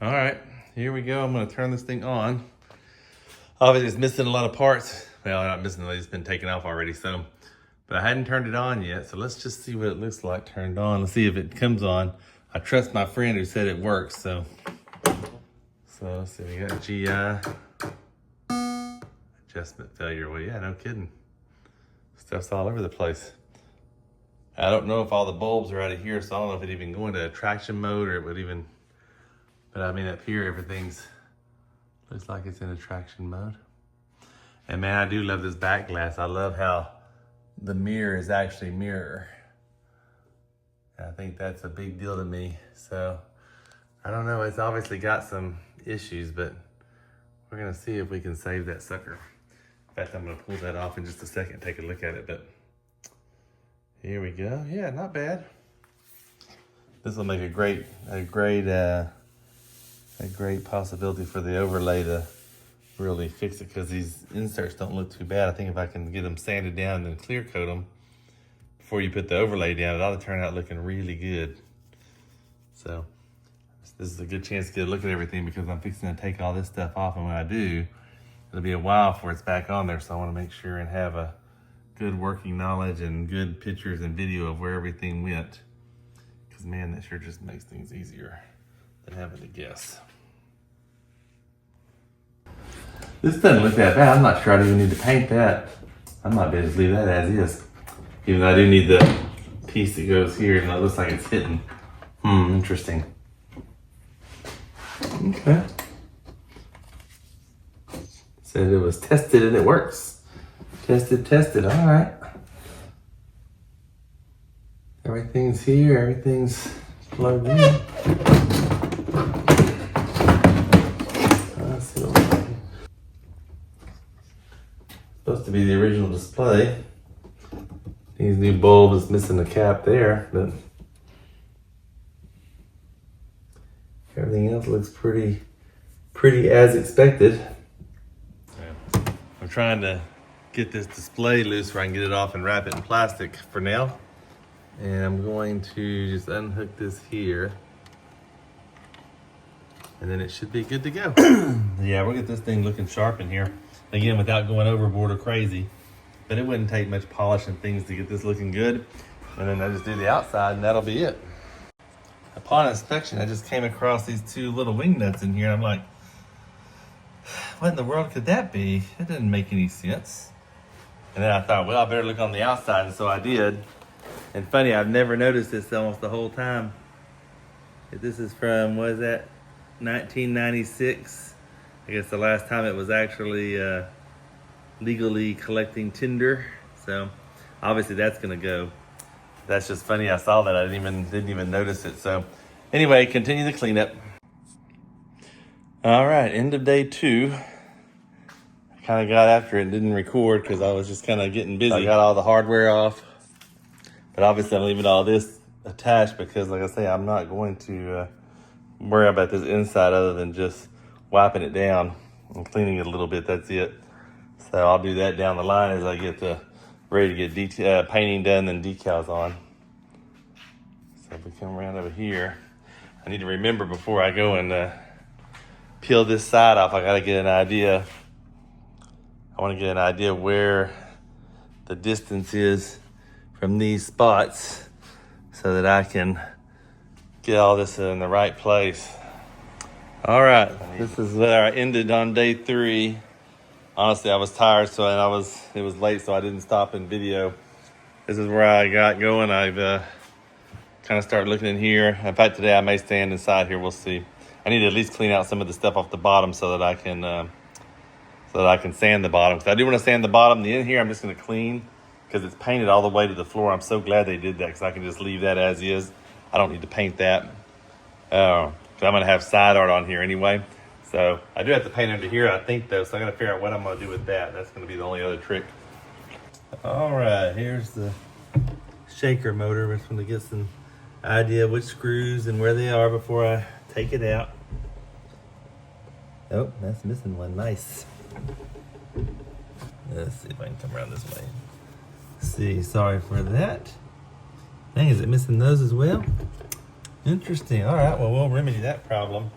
All right, here we go. I'm gonna turn this thing on. Obviously it's missing a lot of parts. Well, not missing, it's been taken off already, so. But I hadn't turned it on yet, so let's just see what it looks like turned on. Let's see if it comes on. I trust my friend who said it works, so. So let's see, we got GI. Adjustment failure, well yeah, no kidding. Stuff's all over the place. I don't know if all the bulbs are out of here, so I don't know if it even go into traction mode or it would even, but I mean up here, everything's, looks like it's in attraction mode. And man, I do love this back glass. I love how the mirror is actually mirror. I think that's a big deal to me. So I don't know, it's obviously got some issues, but we're gonna see if we can save that sucker. In fact, I'm gonna pull that off in just a second, take a look at it, but here we go. Yeah, not bad. This will make a great possibility for the overlay to really fix it, because these inserts don't look too bad. I think if I can get them sanded down and clear coat them before you put the overlay down, it ought to turn out looking really good. So this is a good chance to get a look at everything, because I'm fixing to take all this stuff off, and when I do, it'll be a while before it's back on there. So I want to make sure and have a good working knowledge and good pictures and video of where everything went. Because man, that sure just makes things easier than having to guess. This doesn't look that bad. I'm not sure I even need to paint that. I might be able to leave that as is. Even though I do need the piece that goes here, and it looks like it's hidden. Interesting. Okay. Said it was tested and it works. Tested, all right. Everything's here, everything's plugged in. Let's see what we can. Supposed to be the original display. These new bulbs is missing the cap there, but everything else looks pretty as expected. I'm trying to get this display loose where I can get it off and wrap it in plastic for now. And I'm going to just unhook this here. And then it should be good to go. Yeah, we'll get this thing looking sharp in here. Again, without going overboard or crazy. But it wouldn't take much polish and things to get this looking good. And then I just do the outside and that'll be it. Upon inspection, I just came across these two little wing nuts in here. I'm like, what in the world could that be? It didn't make any sense. And then I thought, well, I better look on the outside, and so I did. And funny, I've never noticed this almost the whole time. This is from, what is that, 1996? I guess the last time it was actually legally collecting tinder. So obviously that's gonna go. That's just funny, I saw that, I didn't even notice it. So anyway, continue the cleanup. All right, end of day 2. I kind of got after it and didn't record because I was just kind of getting busy. I got all the hardware off, but obviously I'm leaving all this attached because, like I say, I'm not going to worry about this inside other than just wiping it down and cleaning it a little bit. That's it. So I'll do that down the line as I get ready to get painting done and decals on. So if we come around over here, I need to remember before I go and peel this side off, I gotta get an idea. I wanna get an idea where the distance is from these spots so that I can get all this in the right place. All right, this is where I ended on day 3. Honestly, I was tired, so it was late, so I didn't stop and video. This is where I got going. I've kind of started looking in here. In fact, today I may stand inside here. We'll see. I need to at least clean out some of the stuff off the bottom so that I can sand the bottom. Because I do want to sand the bottom. The end here, I'm just going to clean because it's painted all the way to the floor. I'm so glad they did that because I can just leave that as is. I don't need to paint that. Because I'm going to have side art on here anyway. So I do have to paint under here, I think, though. So I got to figure out what I'm going to do with that. That's going to be the only other trick. All right, here's the shaker motor. We're just going to get some idea of which screws and where they are before I take it out. Oh, that's missing one. Nice. Let's see if I can come around this way. See, sorry for that. Dang, is it missing those as well? Interesting. All right, well, we'll remedy that problem.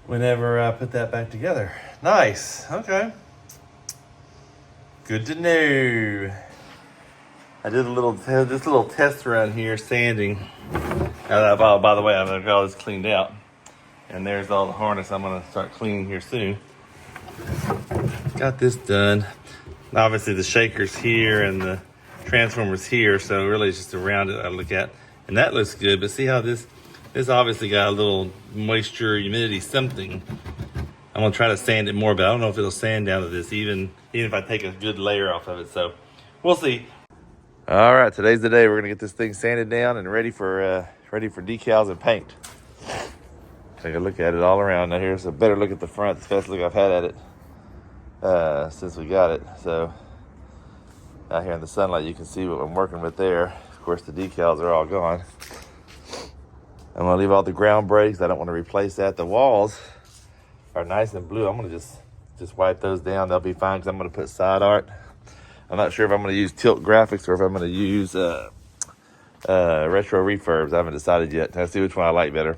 whenever I put that back together. Nice. Okay. Good to know. I did this little test around here, sanding. By the way, I've got all this cleaned out. And there's all the harness I'm gonna start cleaning here soon. Got this done. Obviously the shaker's here and the transformer's here, so really it's just around it I look at. And that looks good, but see how this obviously got a little moisture, humidity, something. I'm gonna try to sand it more, but I don't know if it'll sand down to this, even if I take a good layer off of it, so we'll see. All right, today's the day. We're gonna get this thing sanded down and ready for decals and paint. Take a look at it all around. Now here's a better look at the front. It's the best look I've had at it since we got it. So out here in the sunlight, you can see what I'm working with there. Of course, the decals are all gone. I'm gonna leave all the ground breaks. I don't want to replace that. The walls are nice and blue. I'm gonna just wipe those down. They'll be fine because I'm gonna put side art. I'm not sure if I'm gonna use Tilt Graphics or if I'm gonna use Retro Refurbs. I haven't decided yet. I'll see which one I like better.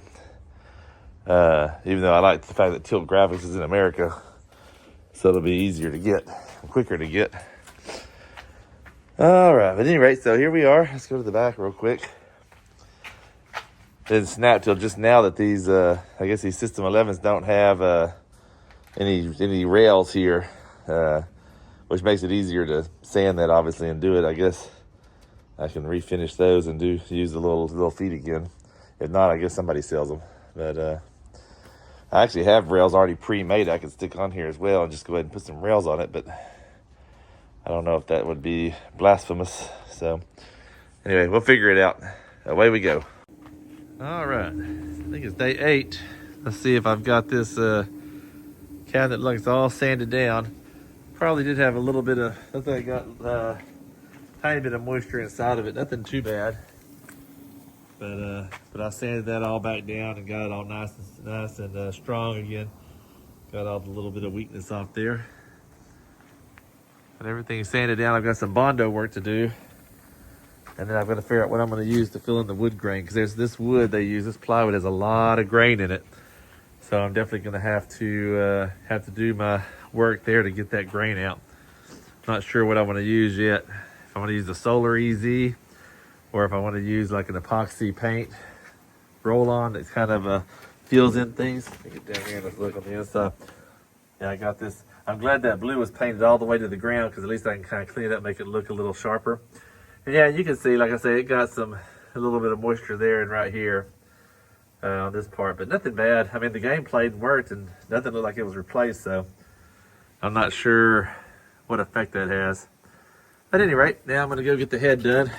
Even though I like the fact that Tilt Graphics is in America, so it'll be easier to get, quicker to get. All right, but at any rate, so here we are. Let's go to the back real quick. Didn't snap till just now that these, I guess these System 11s don't have any rails here, which makes it easier to sand that obviously and do it. I guess I can refinish those and use the little feet again. If not, I guess somebody sells them. But I actually have rails already pre-made I could stick on here as well and just go ahead and put some rails on it, but I don't know if that would be blasphemous. So anyway, we'll figure it out. Away we go. All right, I think it's day 8. Let's see if I've got this cabinet looks all sanded down. Probably did have a little bit of, I think I got tiny bit of moisture inside of it. Nothing too bad. But I sanded that all back down and got it all nice and strong again. Got all the little bit of weakness off there. But everything's sanded down. I've got some Bondo work to do. And then I've got to figure out what I'm going to use to fill in the wood grain. Because there's this wood they use, this plywood has a lot of grain in it. So I'm definitely going to have to do my work there to get that grain out. Not sure what I want to use yet. If I want to use the Solar EZ, or if I want to use like an epoxy paint roll-on that kind of fills in things. Let me get down here and let's look on the inside. Yeah, I got this. I'm glad that blue was painted all the way to the ground because at least I can kind of clean it up, make it look a little sharper. And yeah, you can see, like I say, it got a little bit of moisture there and right here on this part, but nothing bad. I mean, the game played and worked and nothing looked like it was replaced, so I'm not sure what effect that has. But at any rate, now I'm going to go get the head done.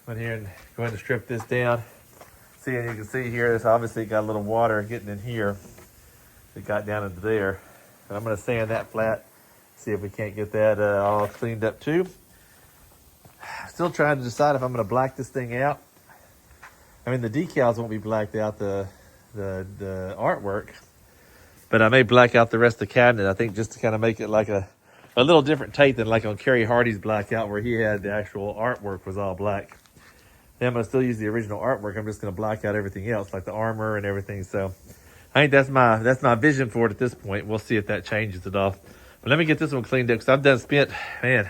I'm in here and go ahead and strip this down. See, and you can see here, it's obviously got a little water getting in here. It got down into there. And I'm going to sand that flat, see if we can't get that all cleaned up too. Still trying to decide if I'm going to black this thing out. I mean, the decals won't be blacked out, the artwork, but I may black out the rest of the cabinet, I think, just to kind of make it like a little different take than like on Kerry Hardy's blackout where he had the actual artwork was all black. Then I'm going to still use the original artwork. I'm just going to black out everything else, like the armor and everything. So I think that's my vision for it at this point. We'll see if that changes it off. But let me get this one cleaned up because I've spent, man,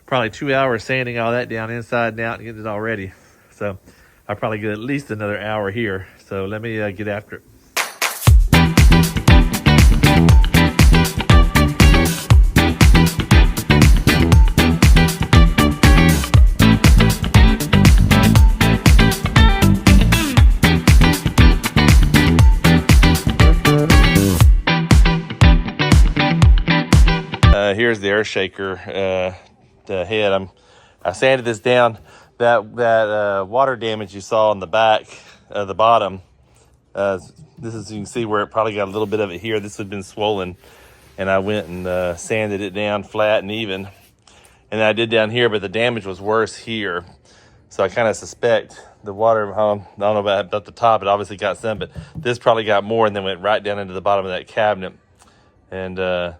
probably 2 hours sanding all that down inside and out and getting it all ready. So I'll probably get at least another hour here. So let me get after it. Here's the Earthshaker, the head. I sanded this down. That water damage you saw on the back, the bottom. This is, you can see where it probably got a little bit of it here. This had been swollen, and I went and sanded it down flat and even. And I did down here, but the damage was worse here. So I kind of suspect the water, I don't know about the top, it obviously got some, but this probably got more and then went right down into the bottom of that cabinet. And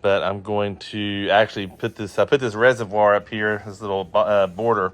but I'm going to actually I put this reservoir up here, this little border,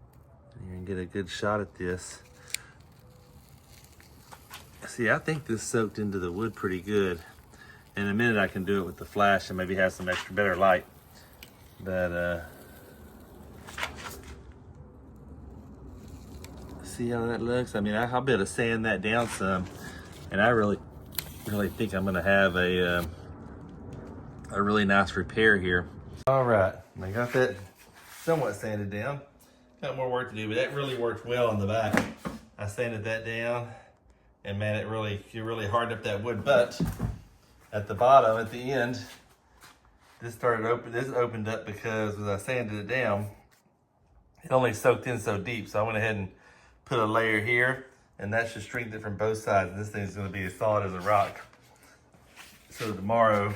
and get a good shot at this. See, I think this soaked into the wood pretty good. In a minute I can do it with the flash and maybe have some extra better light. But see how that looks? I mean, I'll be able to sand that down some, and I really think I'm gonna have a really nice repair here. All right, I got that somewhat sanded down. Got more work to do, but that really worked well on the back. I sanded that down, and man, it really hardened up that wood. But at the bottom, at the end, this opened up because as I sanded it down, it only soaked in so deep. So I went ahead and put a layer here, and that should strengthen it from both sides. This thing's gonna be as solid as a rock. So tomorrow,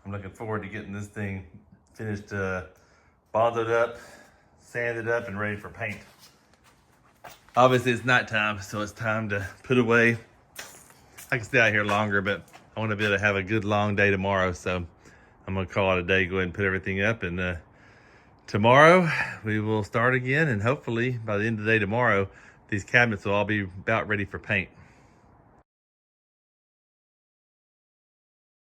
I'm looking forward to getting this thing finished, bondoed up, sanded up, and ready for paint. Obviously it's nighttime, so it's time to put away. I can stay out here longer, but I want to be able to have a good long day tomorrow, so I'm gonna call it a day, go ahead and put everything up, and tomorrow we will start again, and hopefully by the end of the day tomorrow, these cabinets will all be about ready for paint.